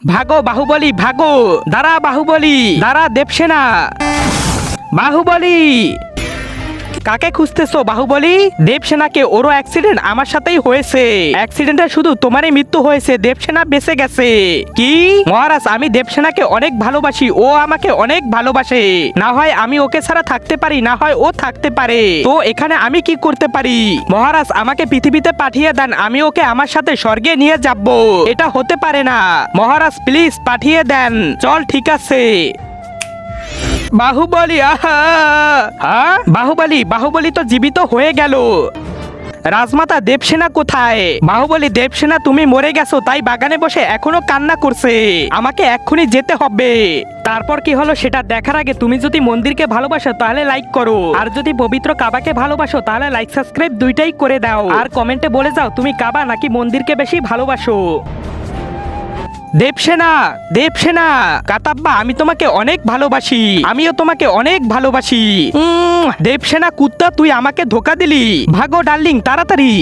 ভাগো বাহুবলী ভাগো। দাঁড়া বাহুবলী, দাঁড়া দেবসেনা। বাহুবলী, কাকে খুঁজতেছো বাহুবলী? দেবসেনাকে, ওরও অ্যাক্সিডেন্ট আমার সাথেই হয়েছে। অ্যাক্সিডেন্টে শুধু তোমারই মৃত্যু হয়েছে, দেবসেনা বেঁচে গেছে। কি মহারাজ, আমি দেবসেনাকে অনেক ভালোবাসি, ও আমাকে অনেক ভালোবাসে। না হয় আমি ওকে ছাড়া থাকতে পারি, না হয় ও থাকতে পারে। তো এখানে আমি কি করতে পারি? মহারাজ আমাকে পৃথিবীতে পাঠিয়ে দেন, আমি ওকে আমার সাথে স্বর্গে নিয়ে যাব। এটা হতে পারে না মহারাজ, প্লিজ পাঠিয়ে দেন। চল ঠিক আছে। বাহুবলী, আহা হ্যাঁ, বাহুবলী বাহুবলী তো জীবিত হয়ে গেল। রাজমাতা দেবসেনা কোথায়? বাহুবলী, দেবসেনা তুমি মরে গেছো, তাই বাগানে বসে এখনো কান্না করছে। আমাকে এক্ষুনি যেতে হবে। তারপর কি হলো সেটা দেখার আগে তুমি যদি মন্দিরকে ভালোবাসো তাহলে লাইক করো, আর যদি পবিত্র কাবাকে ভালোবাসো তাহলে লাইক সাবস্ক্রাইব দুইটাই করে দাও, আর কমেন্টে বলে যাও তুমি কাবা নাকি মন্দিরকে বেশি ভালোবাসো। দেবসেনা, দেবসেনা, কাতাব্বা আমি তোমাকে অনেক ভালোবাসি, আমিও তোমাকে অনেক ভালোবাসি। দেবসেনা কুত্তা, তুই আমাকে ধোকা দিলি। ভাগো ডার্লিং, তাড়াতাড়ি।